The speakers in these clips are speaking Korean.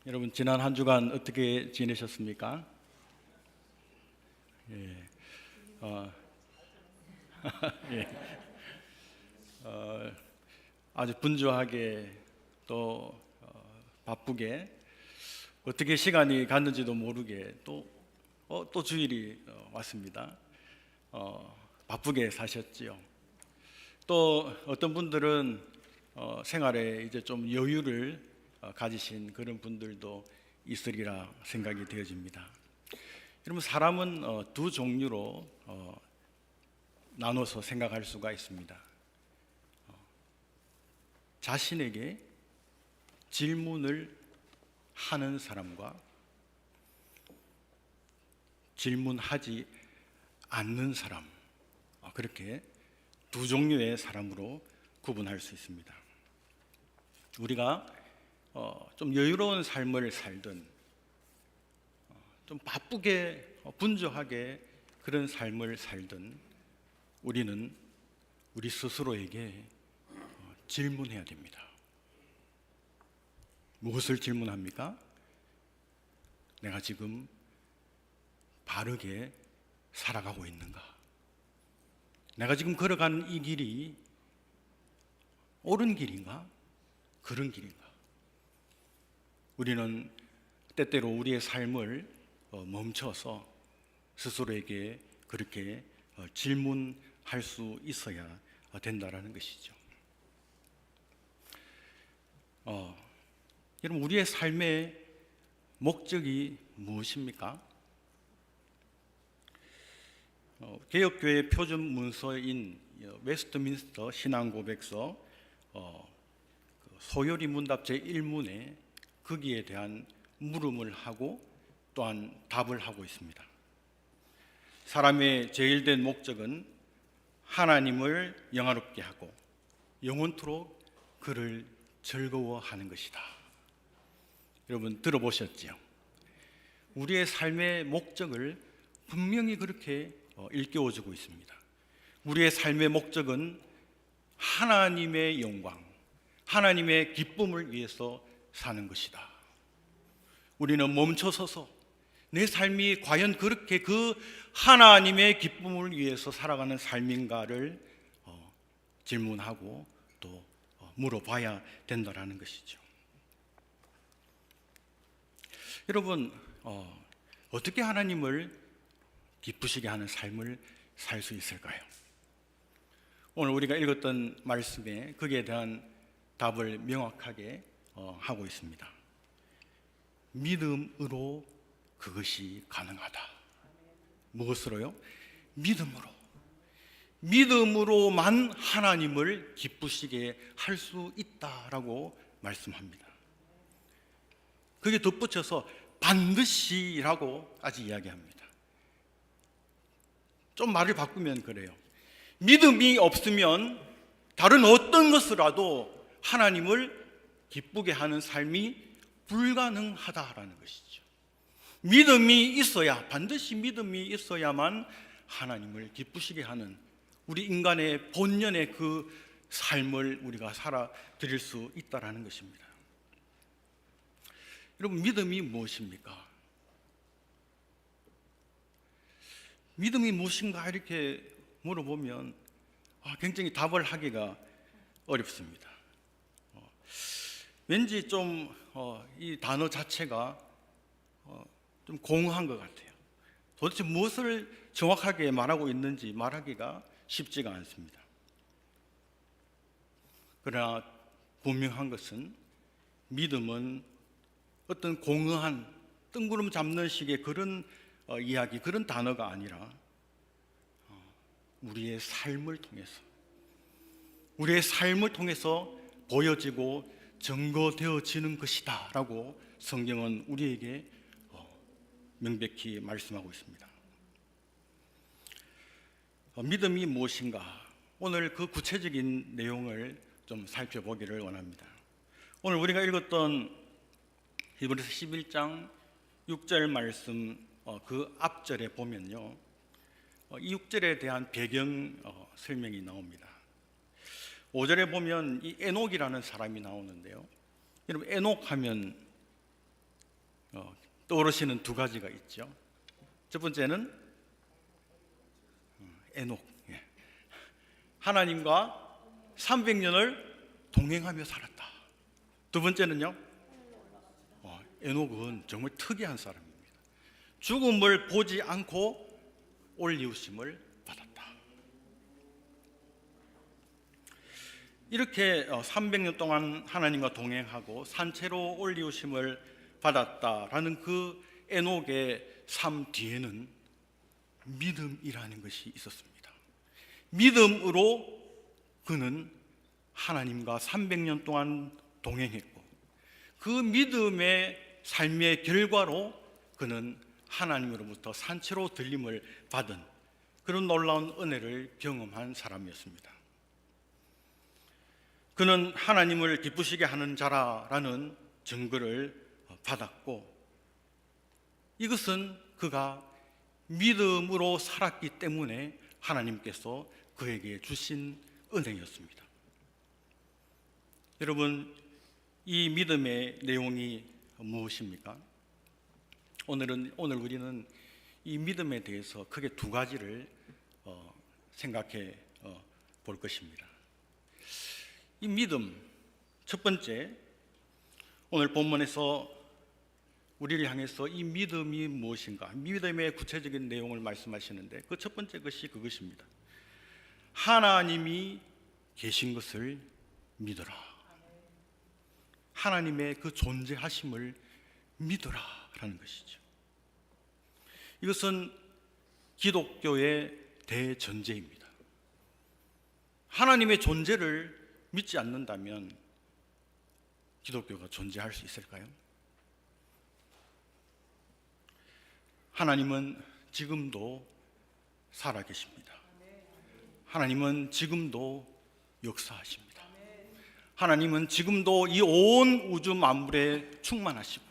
여러분 지난 한 주간 어떻게 지내셨습니까? 예, 예, 아주 분주하게 또 바쁘게 어떻게 시간이 갔는지도 모르게 또 주일이 왔습니다. 바쁘게 사셨지요. 또 어떤 분들은 생활에 이제 좀 여유를 가지신 그런 분들도 있으리라 생각이 되어집니다. 여러분 사람은 두 종류로 나눠서 생각할 수가 있습니다. 자신에게 질문을 하는 사람과 질문하지 않는 사람, 그렇게 두 종류의 사람으로 구분할 수 있습니다. 우리가 좀 여유로운 삶을 살든 좀 바쁘게 분주하게 그런 삶을 살든 우리는 우리 스스로에게 질문해야 됩니다. 무엇을 질문합니까? 내가 지금 바르게 살아가고 있는가? 내가 지금 걸어가는 이 길이 옳은 길인가? 그런 길인가? 우리는 때때로 우리의 삶을 멈춰서 스스로에게 그렇게 질문할 수 있어야 된다라는 것이죠. 여러분 우리의 삶의 목적이 무엇입니까? 개혁교회 표준 문서인 웨스트민스터 신앙고백서 소요리 문답 제1문에 거기에 대한 물음을 하고 또한 답을 하고 있습니다. 사람의 제일된 목적은 하나님을 영화롭게 하고 영원토록 그를 즐거워하는 것이다. 여러분 들어보셨지요? 우리의 삶의 목적을 분명히 그렇게 일깨워주고 있습니다. 우리의 삶의 목적은 하나님의 영광, 하나님의 기쁨을 위해서 사는 것이다. 우리는 멈춰서서 내 삶이 과연 그렇게 그 하나님의 기쁨을 위해서 살아가는 삶인가를 질문하고 또 물어봐야 된다라는 것이죠. 여러분 어떻게 하나님을 기쁘시게 하는 삶을 살 수 있을까요? 오늘 우리가 읽었던 말씀에 거기에 대한 답을 명확하게 하고 있습니다. 믿음으로 그것이 가능하다. 무엇으로요? 믿음으로. 믿음으로만 하나님을 기쁘시게 할 수 있다라고 말씀합니다. 그게 덧붙여서 반드시라고까지 이야기합니다. 좀 말을 바꾸면 그래요. 믿음이 없으면 다른 어떤 것이라도 하나님을 기쁘게 하는 삶이 불가능하다라는 것이죠. 믿음이 있어야, 반드시 믿음이 있어야만 하나님을 기쁘시게 하는 우리 인간의 본연의 그 삶을 우리가 살아드릴 수 있다라는 것입니다. 여러분 믿음이 무엇입니까? 믿음이 무엇인가 이렇게 물어보면 굉장히 답을 하기가 어렵습니다. 왠지 좀 이 단어 자체가 좀 공허한 것 같아요. 도대체 무엇을 정확하게 말하고 있는지 말하기가 쉽지가 않습니다. 그러나 분명한 것은 믿음은 어떤 공허한 뜬구름 잡는 식의 그런 이야기, 그런 단어가 아니라 우리의 삶을 통해서 보여지고 증거되어지는 것이다 라고 성경은 우리에게 명백히 말씀하고 있습니다. 믿음이 무엇인가? 오늘 그 구체적인 내용을 좀 살펴보기를 원합니다. 오늘 우리가 읽었던 히브리서 11장 6절 말씀 그 앞절에 보면요, 이 6절에 대한 배경 설명이 나옵니다. 5절에 보면 이 에녹이라는 사람이 나오는데요, 여러분 에녹 하면 떠오르시는 두 가지가 있죠. 첫 번째는 에녹. 하나님과 300년을 동행하며 살았다. 두 번째는요, 에녹은 정말 특이한 사람입니다. 죽음을 보지 않고 올리우심을 받았다. 이렇게 300년 동안 하나님과 동행하고 산채로 올리우심을 받았다라는 그 에녹의 삶 뒤에는 믿음이라는 것이 있었습니다. 믿음으로 그는 하나님과 300년 동안 동행했고, 그 믿음의 삶의 결과로 그는 하나님으로부터 산채로 들림을 받은 그런 놀라운 은혜를 경험한 사람이었습니다. 그는 하나님을 기쁘시게 하는 자라라는 증거를 받았고, 이것은 그가 믿음으로 살았기 때문에 하나님께서 그에게 주신 은혜였습니다. 여러분, 이 믿음의 내용이 무엇입니까? 오늘 우리는 이 믿음에 대해서 크게 두 가지를 생각해 볼 것입니다. 이 믿음, 첫 번째, 오늘 본문에서 우리를 향해서 이 믿음이 무엇인가, 믿음의 구체적인 내용을 말씀하시는데 그 첫 번째 것이 그것입니다. 하나님이 계신 것을 믿어라. 하나님의 그 존재하심을 믿어라 라는 것이죠. 이것은 기독교의 대전제입니다. 하나님의 존재를 믿지 않는다면 기독교가 존재할 수 있을까요? 하나님은 지금도 살아계십니다. 하나님은 지금도 역사하십니다. 하나님은 지금도 이 온 우주 만물에 충만하시고,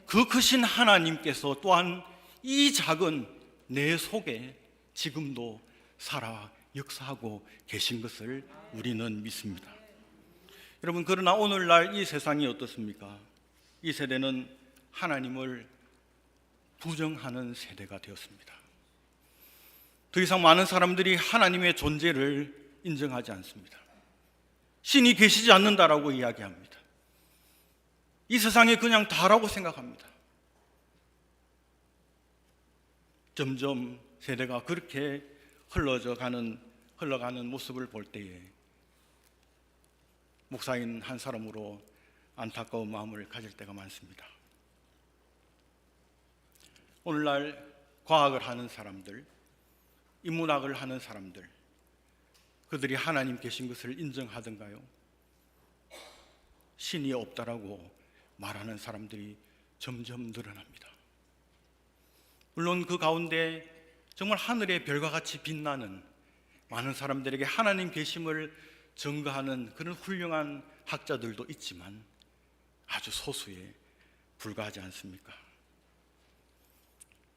그 크신 하나님께서 또한 이 작은 내 속에 지금도 살아 역사하고 계신 것을 우리는 믿습니다. 여러분, 그러나 오늘날 이 세상이 어떻습니까? 이 세대는 하나님을 부정하는 세대가 되었습니다. 더 이상 많은 사람들이 하나님의 존재를 인정하지 않습니다. 신이 계시지 않는다라고 이야기합니다. 이 세상에 그냥 다라고 생각합니다. 점점 세대가 그렇게 흘러가는 모습을 볼 때에 목사인 한 사람으로 안타까운 마음을 가질 때가 많습니다. 오늘날 과학을 하는 사람들, 인문학을 하는 사람들, 그들이 하나님 계신 것을 인정하던가요? 신이 없다라고 말하는 사람들이 점점 늘어납니다. 물론 그 가운데 정말 하늘의 별과 같이 빛나는 많은 사람들에게 하나님 계심을 증거하는 그런 훌륭한 학자들도 있지만 아주 소수에 불과하지 않습니까?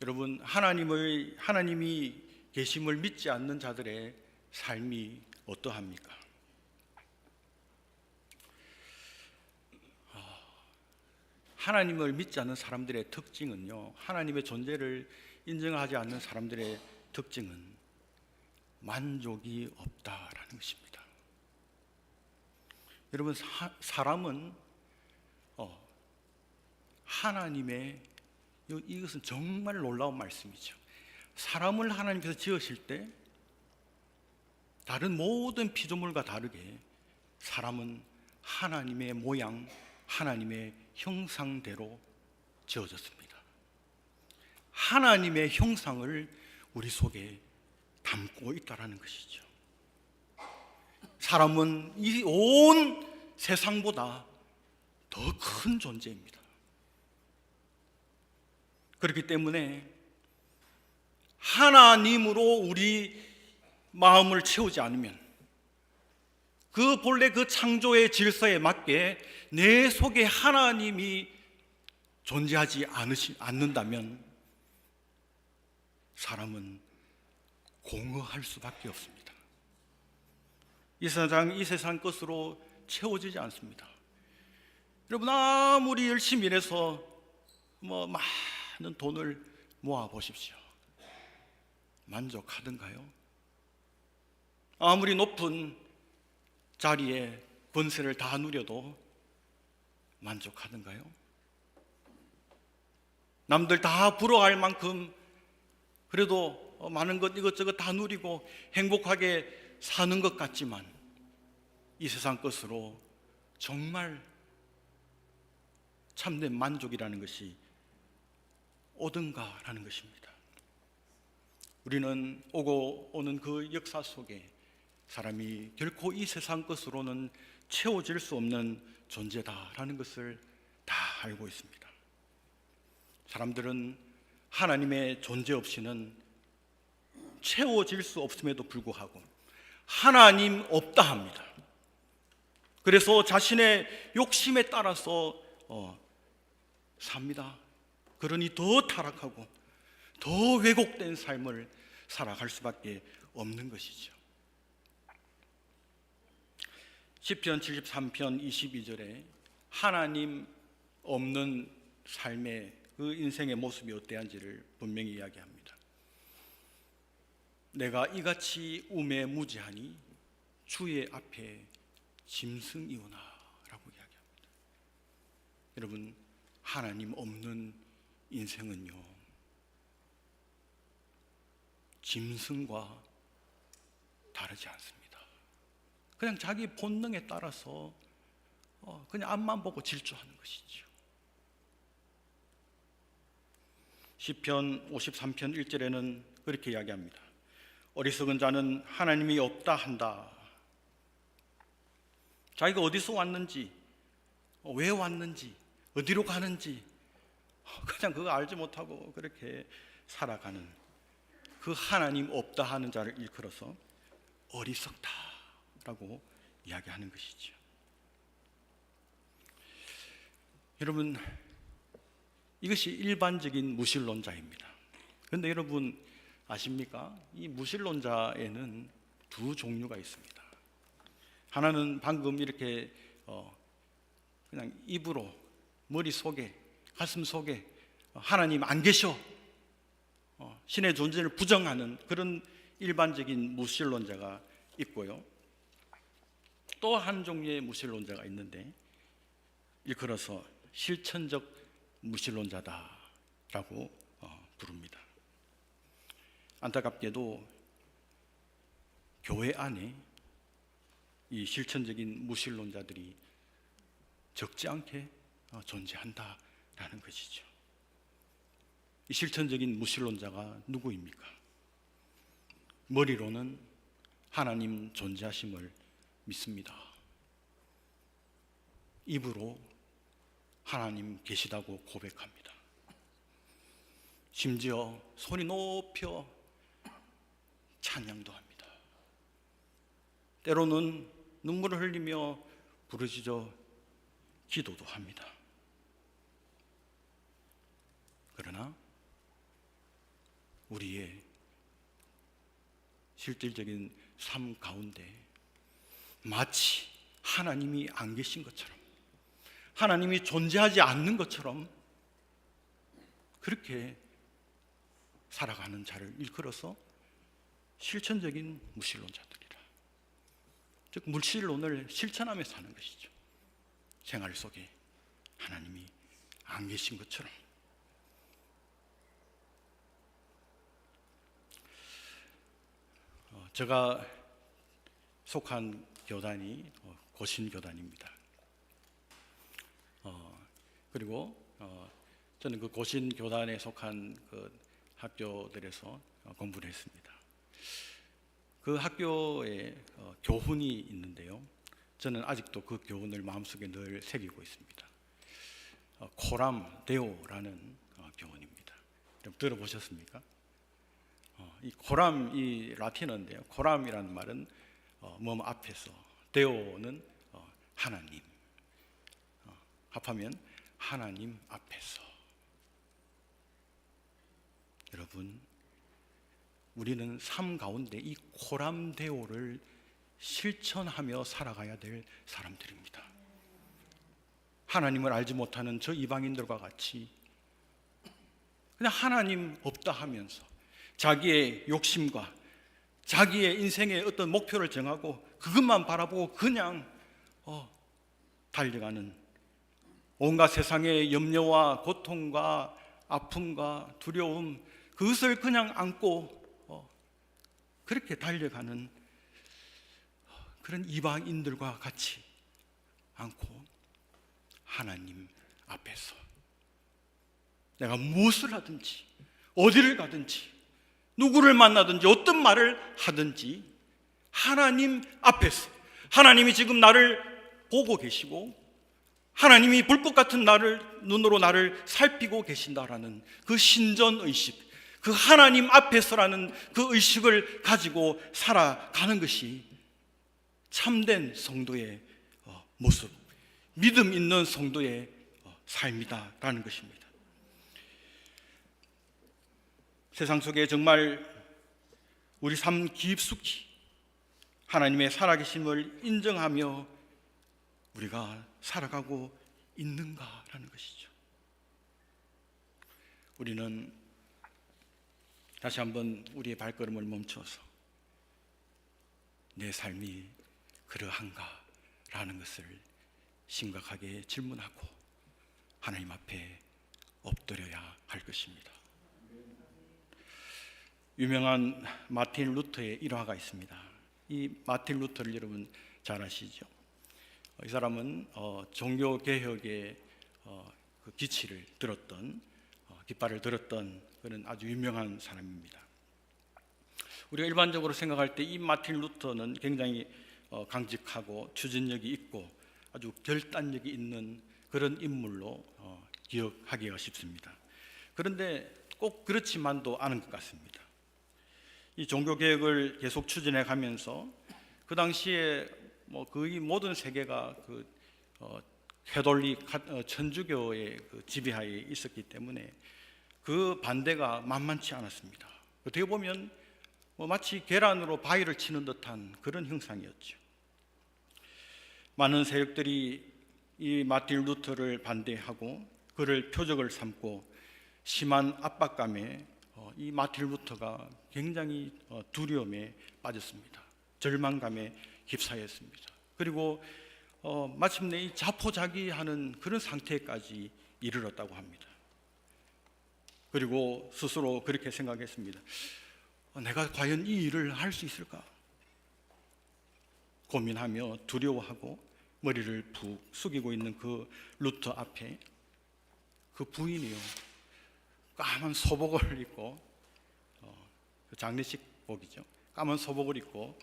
여러분, 하나님이 계심을 믿지 않는 자들의 삶이 어떠합니까? 하나님을 믿지 않는 사람들의 특징은요, 하나님의 존재를 인정하지 않는 사람들의 특징은 만족이 없다라는 것입니다. 여러분, 사람은 하나님의, 이것은 정말 놀라운 말씀이죠. 사람을 하나님께서 지으실 때 다른 모든 피조물과 다르게 사람은 하나님의 모양, 하나님의 형상대로 지어졌습니다. 하나님의 형상을 우리 속에 담고 있다는 것이죠. 사람은 이 온 세상보다 더 큰 존재입니다. 그렇기 때문에 하나님으로 우리 마음을 채우지 않으면, 그 본래 그 창조의 질서에 맞게 내 속에 하나님이 존재하지 않는다면 사람은 공허할 수밖에 없습니다. 이 세상 것으로 채워지지 않습니다. 여러분, 아무리 열심히 일해서 막 많은 돈을 모아 보십시오. 만족하던가요? 아무리 높은 자리에 권세를 다 누려도 만족하던가요? 남들 다 부러워할 만큼 그래도 많은 것 이것저것 다 누리고 행복하게 사는 것 같지만 이 세상 것으로 정말 참된 만족이라는 것이 오든가라는 것입니다. 우리는 오고 오는 그 역사 속에 사람이 결코 이 세상 것으로는 채워질 수 없는 존재다라는 것을 다 알고 있습니다. 사람들은 하나님의 존재 없이는 채워질 수 없음에도 불구하고 하나님 없다 합니다. 그래서 자신의 욕심에 따라서 삽니다. 그러니 더 타락하고 더 왜곡된 삶을 살아갈 수밖에 없는 것이죠. 시편 73편 22절에 하나님 없는 삶의 그 인생의 모습이 어떠한지를 분명히 이야기합니다. 내가 이같이 우매무지하니 주의 앞에 짐승이오나 라고 이야기합니다. 여러분, 하나님 없는 인생은요, 짐승과 다르지 않습니다. 그냥 자기 본능에 따라서 그냥 앞만 보고 질주하는 것이죠. 시편 53편 1절에는 그렇게 이야기합니다. 어리석은 자는 하나님이 없다 한다. 자기가 어디서 왔는지, 왜 왔는지, 어디로 가는지 그냥 그거 알지 못하고 그렇게 살아가는 그 하나님 없다 하는 자를 일컬어서 어리석다라고 이야기하는 것이죠. 여러분, 이것이 일반적인 무신론자입니다. 그런데 여러분 아십니까? 이 무신론자에는 두 종류가 있습니다. 하나는 방금 이렇게 그냥 입으로 머릿속에 가슴속에 하나님 안 계셔, 신의 존재를 부정하는 그런 일반적인 무신론자가 있고요. 또 한 종류의 무신론자가 있는데 일컬어서 실천적 무신론자다라고 부릅니다. 안타깝게도 교회 안에 이 실천적인 무신론자들이 적지 않게 존재한다라는 것이죠. 이 실천적인 무신론자가 누구입니까? 머리로는 하나님 존재하심을 믿습니다. 입으로 하나님 계시다고 고백합니다. 심지어 소리 높여 찬양도 합니다. 때로는 눈물을 흘리며 부르짖어 기도도 합니다. 그러나 우리의 실질적인 삶 가운데 마치 하나님이 안 계신 것처럼, 하나님이 존재하지 않는 것처럼 그렇게 살아가는 자를 일컬어서 실천적인 무신론자들이라. 즉 물질론을 실천하며 사는 것이죠. 생활 속에 하나님이 안 계신 것처럼. 제가 속한 교단이 고신교단입니다. 그리고 저는 그 고신교단에 속한 그 학교들에서 공부를 했습니다. 그 학교에 교훈이 있는데요, 저는 아직도 그 교훈을 마음속에 늘 새기고 있습니다. 코람 데오라는 교훈입니다. 좀 들어보셨습니까? 이 코람, 이 라틴어인데요, 코람이라는 말은 몸 앞에서, 데오는 하나님, 합하면 하나님 앞에서. 여러분, 우리는 삶 가운데 이 코람 데오를 실천하며 살아가야 될 사람들입니다. 하나님을 알지 못하는 저 이방인들과 같이 그냥 하나님 없다 하면서 자기의 욕심과 자기의 인생의 어떤 목표를 정하고 그것만 바라보고 그냥 달려가는, 온갖 세상의 염려와 고통과 아픔과 두려움, 그것을 그냥 안고 그렇게 달려가는 그런 이방인들과 같이 않고 하나님 앞에서 내가 무엇을 하든지 어디를 가든지 누구를 만나든지 어떤 말을 하든지 하나님 앞에서, 하나님이 지금 나를 보고 계시고 하나님이 불꽃 같은 눈으로 나를 살피고 계신다라는 그 신전의식, 그 하나님 앞에서라는 그 의식을 가지고 살아가는 것이 참된 성도의 모습, 믿음 있는 성도의 삶이다라는 것입니다. 세상 속에 정말 우리 삶 깊숙이 하나님의 살아계심을 인정하며 우리가 살아가고 있는가라는 것이죠. 우리는 다시 한번 우리의 발걸음을 멈춰서 내 삶이 그러한가라는 것을 심각하게 질문하고 하나님 앞에 엎드려야 할 것입니다. 유명한 마틴 루터의 일화가 있습니다. 이 마틴 루터를 여러분 잘 아시죠? 이 사람은 종교개혁의 그 기치를 들었던, 깃발을 들었던 그런 아주 유명한 사람입니다. 우리가 일반적으로 생각할 때 이 마틴 루터는 굉장히 강직하고 추진력이 있고 아주 결단력이 있는 그런 인물로 기억하기가 쉽습니다. 그런데 꼭 그렇지만도 않은 것 같습니다. 이 종교개혁을 계속 추진해 가면서 그 당시에 거의 모든 세계가 그 캐톨릭 천주교의 그 지배하에 있었기 때문에 그 반대가 만만치 않았습니다. 어떻게 보면 마치 계란으로 바위를 치는 듯한 그런 형상이었죠. 많은 세력들이 이 마틴 루터를 반대하고 그를 표적을 삼고 심한 압박감에 이 마틴 루터가 굉장히 두려움에 빠졌습니다. 절망감에 휩싸였습니다. 그리고 마침내 이 자포자기하는 그런 상태까지 이르렀다고 합니다. 그리고 스스로 그렇게 생각했습니다. 내가 과연 이 일을 할 수 있을까? 고민하며 두려워하고 머리를 푹 숙이고 있는 그 루터 앞에 그 부인이요, 까만 소복을 입고, 장례식복이죠, 까만 소복을 입고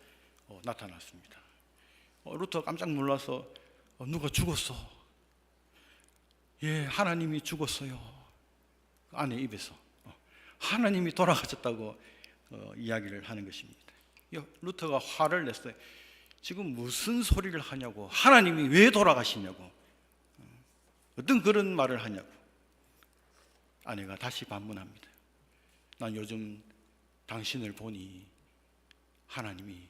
나타났습니다. 루터 깜짝 놀라서 누가 죽었어? 예, 하나님이 죽었어요. 아내 입에서 하나님이 돌아가셨다고 이야기를 하는 것입니다. 루터가 화를 냈어요. 지금 무슨 소리를 하냐고, 하나님이 왜 돌아가시냐고, 어떤 그런 말을 하냐고. 아내가 다시 반문합니다. 난 요즘 당신을 보니 하나님이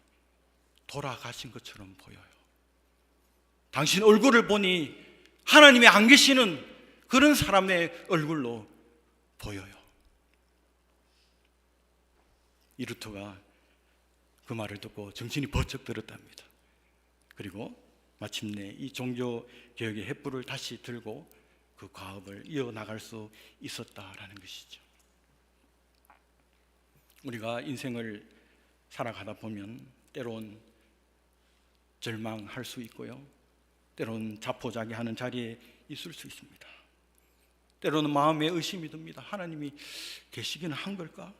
돌아가신 것처럼 보여요. 당신 얼굴을 보니 하나님이 안 계시는 그런 사람의 얼굴로 보여요. 이 루터가 그 말을 듣고 정신이 번쩍 들었답니다. 그리고 마침내 이 종교개혁의 횃불을 다시 들고 그 과업을 이어나갈 수 있었다라는 것이죠. 우리가 인생을 살아가다 보면 때론 절망할 수 있고요, 때론 자포자기하는 자리에 있을 수 있습니다. 때로는 마음에 의심이 듭니다. 하나님이 계시기는 한 걸까?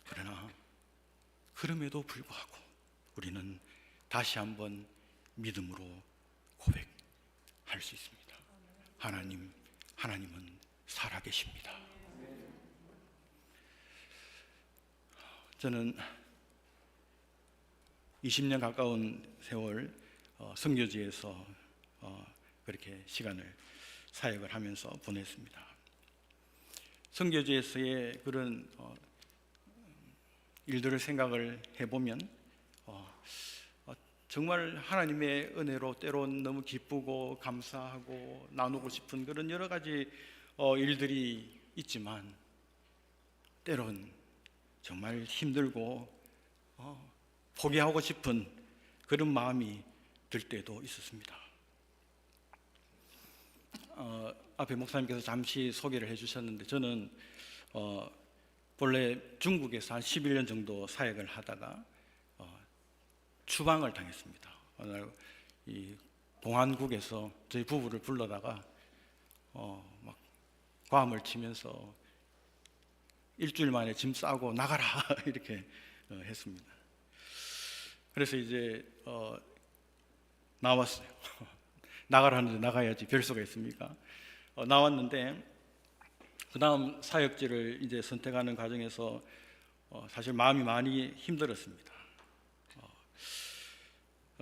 그러나 그럼에도 불구하고 우리는 다시 한번 믿음으로 고백할 수 있습니다. 하나님은 살아계십니다. 저는 20년 가까운 세월 선교지에서 그렇게 시간을 사역을 하면서 보냈습니다. 선교지에서의 그런 일들을 생각을 해보면 정말 하나님의 은혜로 때론 너무 기쁘고 감사하고 나누고 싶은 그런 여러 가지 일들이 있지만 때론 정말 힘들고 포기하고 싶은 그런 마음이 들 때도 있었습니다. 앞에 목사님께서 잠시 소개를 해주셨는데 저는 본래 중국에서 한 11년 정도 사역을 하다가 추방을 당했습니다. 어느 날 이 공안국에서 저희 부부를 불러다가 막 고함을 치면서 일주일 만에 짐 싸고 나가라 이렇게 했습니다. 그래서 이제 나왔어요. 나가라는데 나가야지 별 수가 있습니까? 나왔는데 그 다음 사역지를 이제 선택하는 과정에서 사실 마음이 많이 힘들었습니다.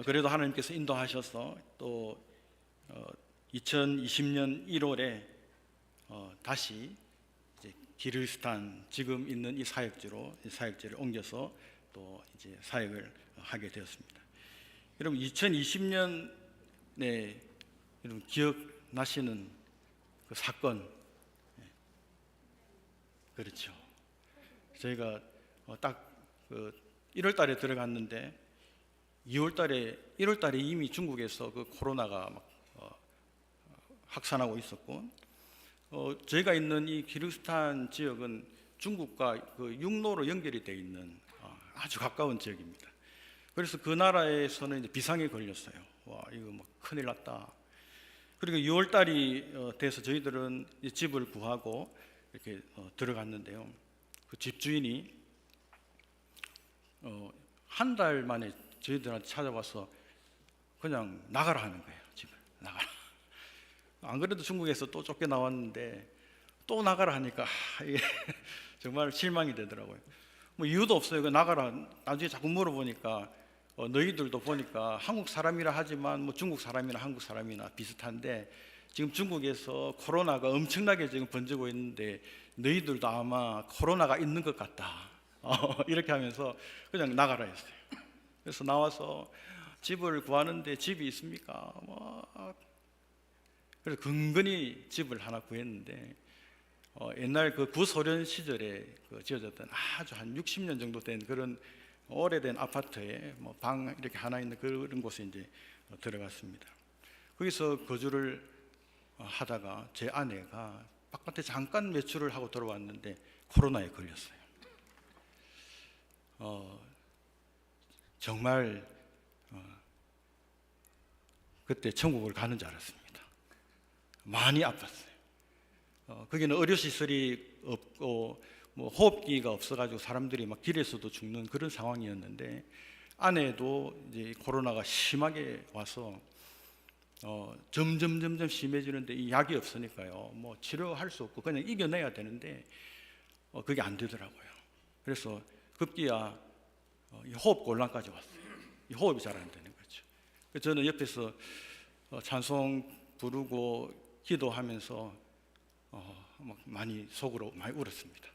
그래도 하나님께서 인도하셔서 또 2020년 1월에 다시 이제 기르기스탄 지금 있는 이 사역지를 옮겨서 또 이제 사역을 하게 되었습니다. 여러분 2020년에 여러분 기억나시는 그 사건, 그렇죠? 저희가 딱 그 1월 달에 들어갔는데 1월 달에 이미 중국에서 그 코로나가 막 확산하고 있었고, 저희가 있는 이 기르기스탄 지역은 중국과 그 육로로 연결이 되어 있는 아주 가까운 지역입니다. 그래서 그 나라에서는 이제 비상이 걸렸어요. 와, 이거 뭐 큰일 났다. 그리고 6월 달이 돼서 저희들은 집을 구하고 이렇게 들어갔는데요. 그 집주인이 한 달 만에 저희들한테 찾아와서 그냥 나가라 하는 거예요. 집을 나가라. 안 그래도 중국에서 또 쫓겨나왔는데 또 나가라 하니까 이게 정말 실망이 되더라고요. 뭐 이유도 없어요. 그 나가라. 나중에 자꾸 물어보니까 너희들도 보니까 한국 사람이라 하지만 뭐 중국 사람이나 한국 사람이나 비슷한데 지금 중국에서 코로나가 엄청나게 지금 번지고 있는데 너희들도 아마 코로나가 있는 것 같다. 이렇게 하면서 그냥 나가라 했어요. 그래서 나와서 집을 구하는데 집이 있습니까? 그래서 근근히 집을 하나 구했는데 옛날 그 구소련 시절에 지어졌던 아주 한 60년 정도 된 그런 오래된 아파트에 뭐 방 이렇게 하나 있는 그런 곳에 이제 들어갔습니다. 거기서 거주를 하다가 제 아내가 바깥에 잠깐 외출을 하고 들어왔는데 코로나에 걸렸어요. 정말 그때 천국을 가는 줄 알았습니다. 많이 아팠어요. 거기는 의료시설이 없고 뭐 호흡기가 없어가지고 사람들이 막 길에서도 죽는 그런 상황이었는데 아내도 이제 코로나가 심하게 와서 점점 심해지는데 이 약이 없으니까요. 뭐 치료할 수 없고 그냥 이겨내야 되는데 그게 안 되더라고요. 그래서 급기야 호흡 곤란까지 왔어요. 이 호흡이 잘 안 되는 거죠. 그래서 저는 옆에서 찬송 부르고 기도하면서 막 많이 속으로 많이 울었습니다.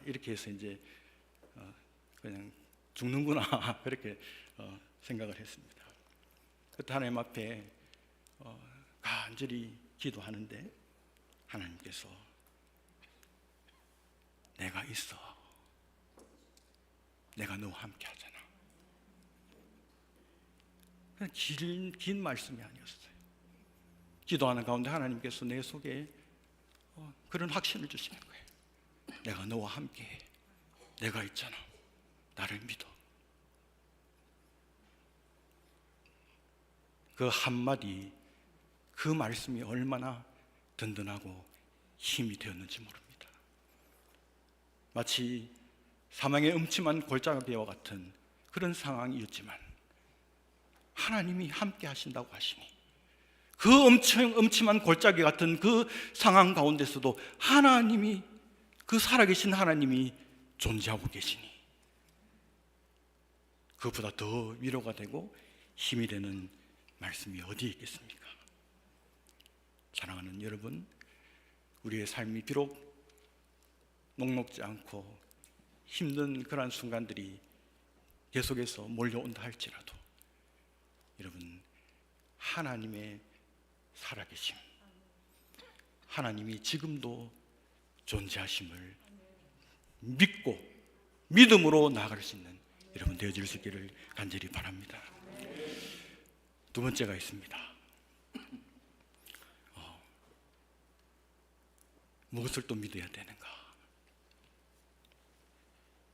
이렇게 해서 이제 그냥 죽는구나 그렇게 생각을 했습니다. 그때 하나님 앞에 간절히 기도하는데 하나님께서 내가 있어. 내가 너와 함께 하잖아. 긴 말씀이 아니었어요. 기도하는 가운데 하나님께서 내 속에 그런 확신을 주시는 거예요. 내가 너와 함께 해. 내가 있잖아. 나를 믿어. 그 한마디, 그 말씀이 얼마나 든든하고 힘이 되었는지 모릅니다. 마치 사망의 음침한 골짜기와 같은 그런 상황이었지만 하나님이 함께 하신다고 하시니 그 음침한 골짜기 같은 그 상황 가운데서도 하나님이, 그 살아계신 하나님이 존재하고 계시니 그것보다 더 위로가 되고 힘이 되는 말씀이 어디에 있겠습니까? 사랑하는 여러분, 우리의 삶이 비록 녹록지 않고 힘든 그러한 순간들이 계속해서 몰려온다 할지라도 여러분, 하나님의 살아계심, 하나님이 지금도 존재하심을 믿고 믿음으로 나아갈 수 있는 여러분 되어질 수 있기를 간절히 바랍니다. 두 번째가 있습니다. 무엇을 또 믿어야 되는가?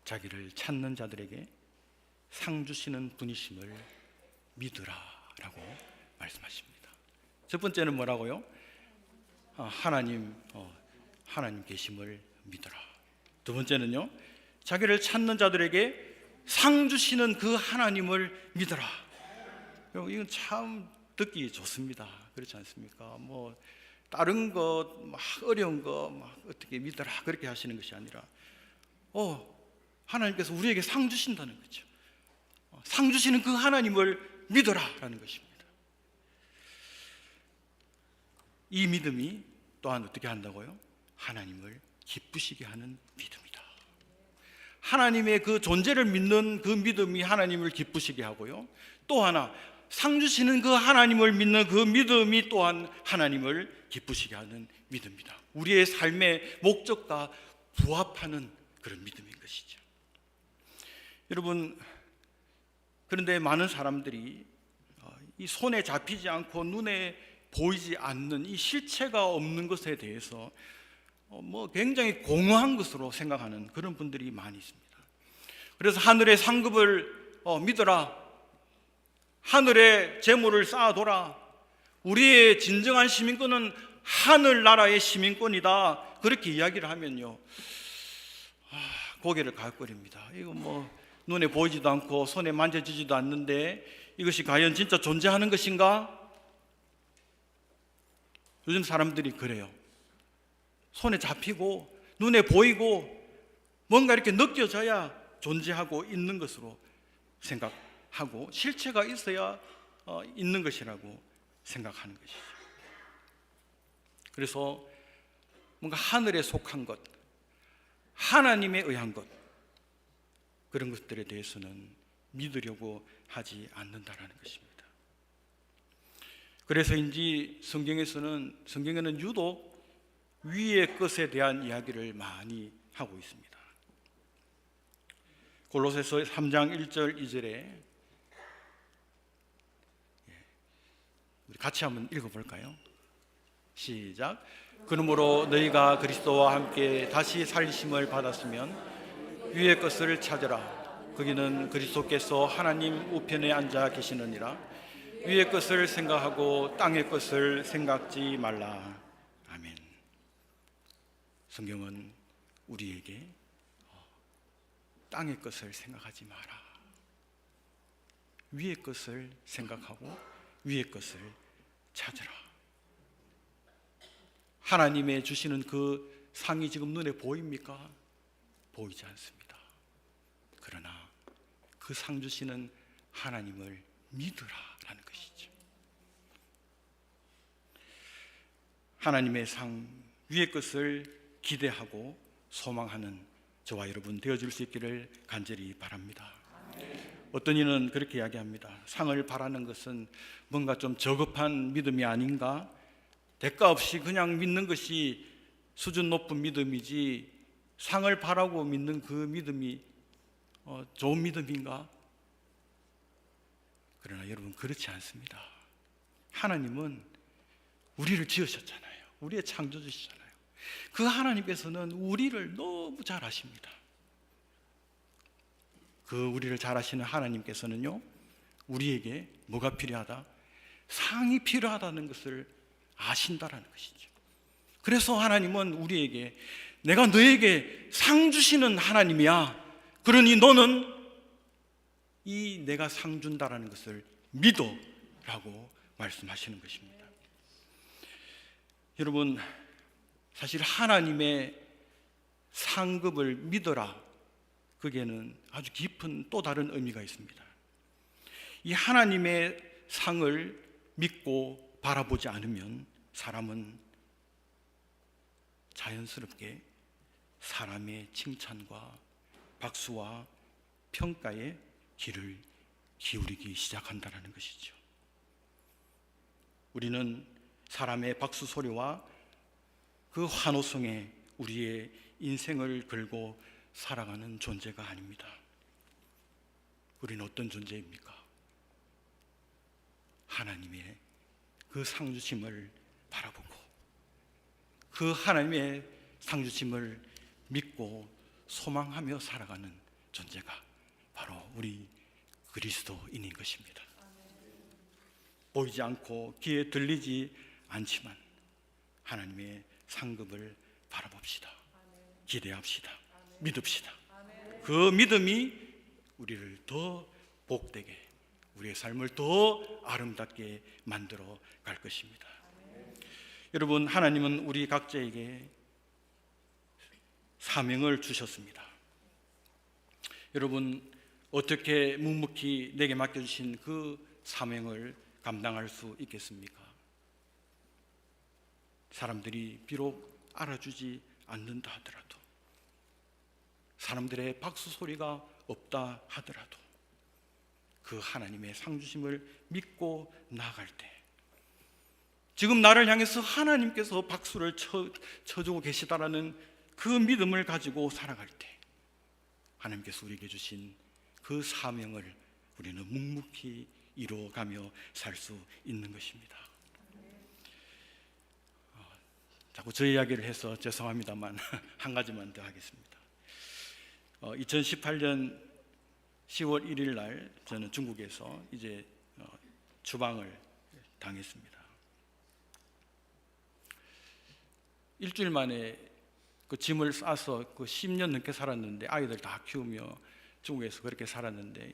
자기를 찾는 자들에게 상 주시는 분이심을 믿으라라고 말씀하십니다. 첫 번째는 뭐라고요? 하나님 계심을 믿어라. 두 번째는요, 자기를 찾는 자들에게 상 주시는 그 하나님을 믿어라. 이건 참 듣기 좋습니다. 그렇지 않습니까? 뭐 다른 것 막 어려운 거 막 어떻게 믿어라 그렇게 하시는 것이 아니라 하나님께서 우리에게 상 주신다는 거죠. 상 주시는 그 하나님을 믿어라라는 것입니다. 이 믿음이 또한 어떻게 한다고요? 하나님을 기쁘시게 하는 믿음이다. 하나님의 그 존재를 믿는 그 믿음이 하나님을 기쁘시게 하고요, 또 하나 상 주시는 그 하나님을 믿는 그 믿음이 또한 하나님을 기쁘시게 하는 믿음이다. 우리의 삶의 목적과 부합하는 그런 믿음인 것이죠. 여러분, 그런데 많은 사람들이 이 손에 잡히지 않고 눈에 보이지 않는 이 실체가 없는 것에 대해서 굉장히 공허한 것으로 생각하는 그런 분들이 많이 있습니다. 그래서 하늘의 상급을 믿어라, 하늘의 재물을 쌓아둬라, 우리의 진정한 시민권은 하늘나라의 시민권이다, 그렇게 이야기를 하면요, 고개를 갸웃거립니다. 이거 눈에 보이지도 않고 손에 만져지지도 않는데 이것이 과연 진짜 존재하는 것인가? 요즘 사람들이 그래요. 손에 잡히고 눈에 보이고 뭔가 이렇게 느껴져야 존재하고 있는 것으로 생각하고 실체가 있어야 있는 것이라고 생각하는 것이죠. 그래서 뭔가 하늘에 속한 것, 하나님에 의한 것, 그런 것들에 대해서는 믿으려고 하지 않는다라는 것입니다. 그래서인지 성경에는 유독 위의 것에 대한 이야기를 많이 하고 있습니다. 골로새서 3장 1절 2절에 우리 같이 한번 읽어볼까요? 시작. 그러므로 너희가 그리스도와 함께 다시 살리심을 받았으면 위의 것을 찾으라. 거기는 그리스도께서 하나님 우편에 앉아 계시느니라. 위의 것을 생각하고 땅의 것을 생각지 말라. 아멘. 성경은 우리에게 땅의 것을 생각하지 마라, 위의 것을 생각하고 위의 것을 찾으라. 하나님의 주시는 그 상이 지금 눈에 보입니까? 보이지 않습니다. 그러나 그 상 주시는 하나님을 믿으라라는 것이죠. 하나님의 상, 위의 것을 기대하고 소망하는 저와 여러분 되어줄 수 있기를 간절히 바랍니다. 어떤 이는 그렇게 이야기합니다. 상을 바라는 것은 뭔가 좀 저급한 믿음이 아닌가? 대가 없이 그냥 믿는 것이 수준 높은 믿음이지 상을 바라고 믿는 그 믿음이 좋은 믿음인가? 그러나 여러분, 그렇지 않습니다. 하나님은 우리를 지으셨잖아요. 우리의 창조주시잖아요. 그 하나님께서는 우리를 너무 잘 아십니다. 그 우리를 잘 아시는 하나님께서는요, 우리에게 뭐가 필요하다? 상이 필요하다는 것을 아신다라는 것이죠. 그래서 하나님은 우리에게 내가 너에게 상 주시는 하나님이야, 그러니 너는 이 내가 상 준다라는 것을 믿어 라고 말씀하시는 것입니다. 여러분, 사실 하나님의 상급을 믿어라, 그게는 아주 깊은 또 다른 의미가 있습니다. 이 하나님의 상을 믿고 바라보지 않으면 사람은 자연스럽게 사람의 칭찬과 박수와 평가에 귀를 기울이기 시작한다는 것이죠. 우리는 사람의 박수 소리와 그 환호성에 우리의 인생을 걸고 살아가는 존재가 아닙니다. 우리는 어떤 존재입니까? 하나님의 그 상주심을 바라보고 그 하나님의 상주심을 믿고 소망하며 살아가는 존재가 바로 우리 그리스도인인 것입니다. 보이지 않고 귀에 들리지 않지만 하나님의 상급을 바라봅시다. 기대합시다. 믿읍시다. 그 믿음이 우리를 더 복되게, 우리의 삶을 더 아름답게 만들어 갈 것입니다. 여러분, 하나님은 우리 각자에게 사명을 주셨습니다. 여러분, 어떻게 묵묵히 내게 맡겨주신 그 사명을 감당할 수 있겠습니까? 사람들이 비록 알아주지 않는다 하더라도, 사람들의 박수 소리가 없다 하더라도 그 하나님의 상주심을 믿고 나아갈 때, 지금 나를 향해서 하나님께서 박수를 쳐주고 계시다라는 그 믿음을 가지고 살아갈 때 하나님께서 우리에게 주신 그 사명을 우리는 묵묵히 이루어가며 살 수 있는 것입니다. 자꾸 저 이야기를 해서 죄송합니다만 한 가지만 더 하겠습니다. 2018년 10월 1일 날 저는 중국에서 이제 추방을 당했습니다. 일주일 만에 그 짐을 싸서 그 10년 넘게 살았는데, 아이들 다 키우며 중국에서 그렇게 살았는데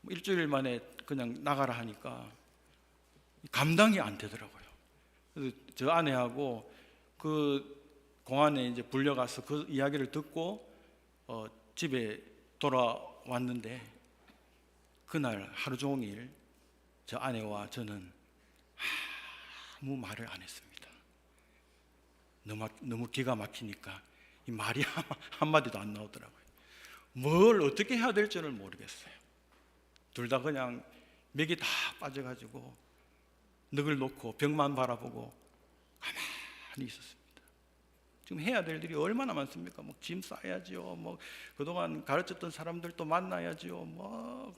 일주일 만에 그냥 나가라 하니까 감당이 안 되더라고요. 그래서 저 아내하고 그 공안에 이제 불려가서 그 이야기를 듣고 집에 돌아왔는데, 그날 하루 종일 저 아내와 저는 아무 말을 안 했습니다. 너무 기가 막히니까 이 말이 한마디도 안 나오더라고요. 뭘 어떻게 해야 될지를 모르겠어요. 둘 다 그냥 맥이 다 빠져가지고 넋을 놓고 벽만 바라보고 가만히 있었습니다. 지금 해야 될 일이 얼마나 많습니까? 뭐 짐 싸야지요, 뭐 그동안 가르쳤던 사람들도 만나야지요, 뭐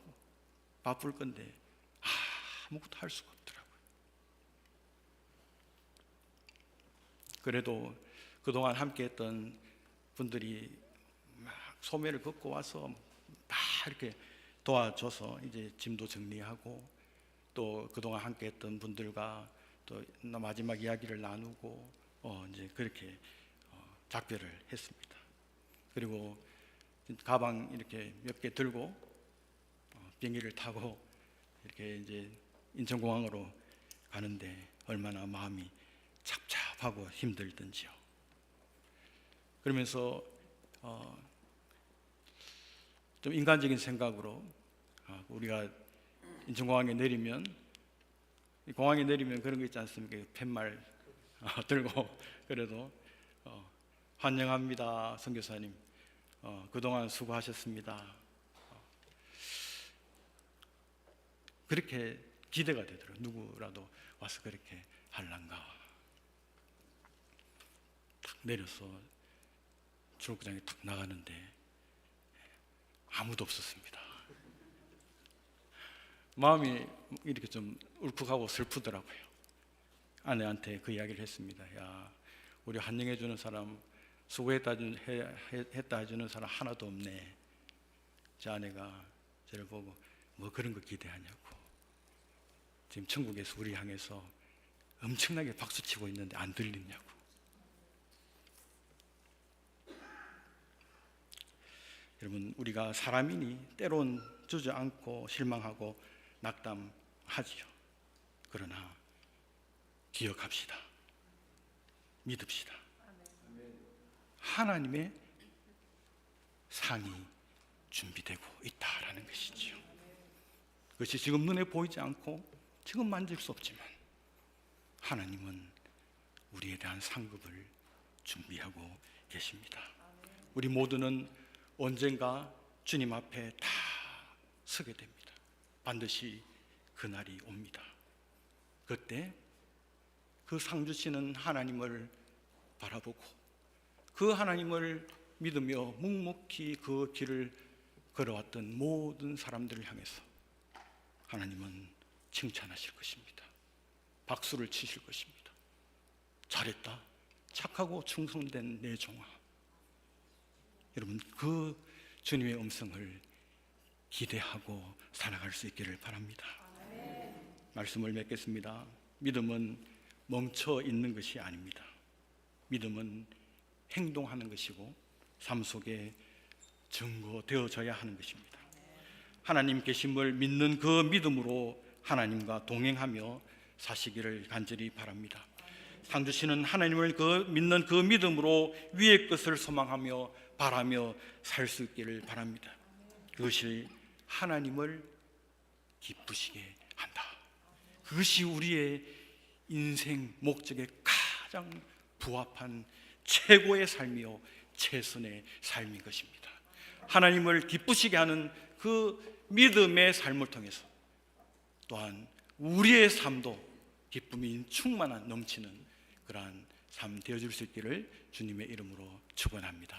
바쁠 건데 아무것도 할 수가 없더라고요. 그래도 그동안 함께했던 분들이 막 소매를 걷고 와서 막 이렇게 도와줘서 이제 짐도 정리하고, 또 그동안 함께했던 분들과 또 마지막 이야기를 나누고 이제 그렇게 작별을 했습니다. 그리고 가방 이렇게 몇 개 들고 비행기를 타고 이렇게 이제 인천공항으로 가는데 얼마나 마음이 착잡하고 힘들던지요. 그러면서 좀 인간적인 생각으로 우리가 인천공항에 내리면 그런 거 있지 않습니까? 팻말 들고 그래도 환영합니다 선교사님, 그동안 수고하셨습니다. 그렇게 기대가 되더라고요. 누구라도 와서 그렇게 할란가. 탁 내려서 출국장에 탁 나가는데 아무도 없었습니다. 마음이 이렇게 좀 울컥하고 슬프더라고요. 아내한테 그 이야기를 했습니다. 야, 우리 환영해 주는 사람, 수고했다 해주는 사람 하나도 없네. 제 아내가 저를 보고 뭐 그런 거 기대하냐고. 지금 천국에서 우리 향해서 엄청나게 박수치고 있는데 안 들리냐고. 여러분, 우리가 사람이니 때론 주저앉고 실망하고 낙담하지요. 그러나 기억합시다. 믿읍시다. 하나님의 상이 준비되고 있다라는 것이지요. 그것이 지금 눈에 보이지 않고 지금 만질 수 없지만 하나님은 우리에 대한 상급을 준비하고 계십니다. 우리 모두는 언젠가 주님 앞에 다 서게 됩니다. 반드시 그날이 옵니다. 그때 그 상 주시는 하나님을 바라보고 그 하나님을 믿으며 묵묵히 그 길을 걸어왔던 모든 사람들을 향해서 하나님은 칭찬하실 것입니다. 박수를 치실 것입니다. 잘했다, 착하고 충성된 내 종아. 여러분, 그 주님의 음성을 기대하고 살아갈 수 있기를 바랍니다. 말씀을 맺겠습니다. 믿음은 멈춰 있는 것이 아닙니다. 믿음은 행동하는 것이고 삶 속에 증거되어져야 하는 것입니다. 하나님 계심을 믿는 그 믿음으로 하나님과 동행하며 사시기를 간절히 바랍니다. 상 주시는 하나님을 믿는 그 믿음으로 위의 것을 소망하며 바라며 살 수 있기를 바랍니다. 그것이 하나님을 기쁘시게 한다. 그것이 우리의 인생 목적에 가장 부합한 최고의 삶이요 최선의 삶인 것입니다. 하나님을 기쁘시게 하는 그 믿음의 삶을 통해서 또한 우리의 삶도 기쁨이 충만한 넘치는 그러한 삶 되어줄 수 있기를 주님의 이름으로 축원합니다.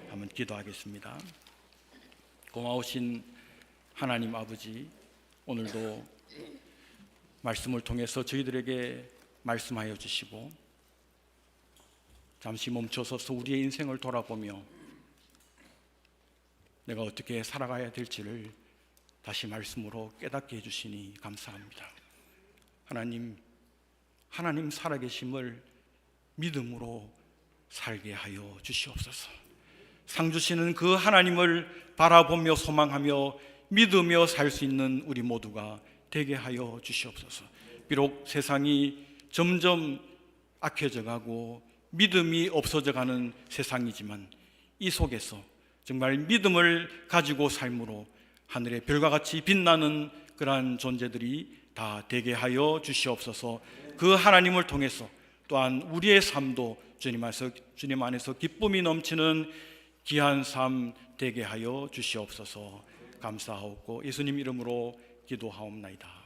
한번 기도하겠습니다. 고마우신 하나님 아버지, 오늘도 말씀을 통해서 저희들에게 말씀하여 주시고 잠시 멈춰서서 우리의 인생을 돌아보며 내가 어떻게 살아가야 될지를 다시 말씀으로 깨닫게 해주시니 감사합니다. 하나님 살아계심을 믿음으로 살게 하여 주시옵소서. 상 주시는 그 하나님을 바라보며 소망하며 믿으며 살 수 있는 우리 모두가 되게 하여 주시옵소서. 비록 세상이 점점 악해져 가고 믿음이 없어져 가는 세상이지만 이 속에서 정말 믿음을 가지고 삶으로 하늘의 별과 같이 빛나는 그러한 존재들이 다 되게 하여 주시옵소서. 그 하나님을 통해서 또한 우리의 삶도 주님 안에서 기쁨이 넘치는 귀한 삶 되게 하여 주시옵소서. 감사하옵고 예수님 이름으로 기도하옵나이다.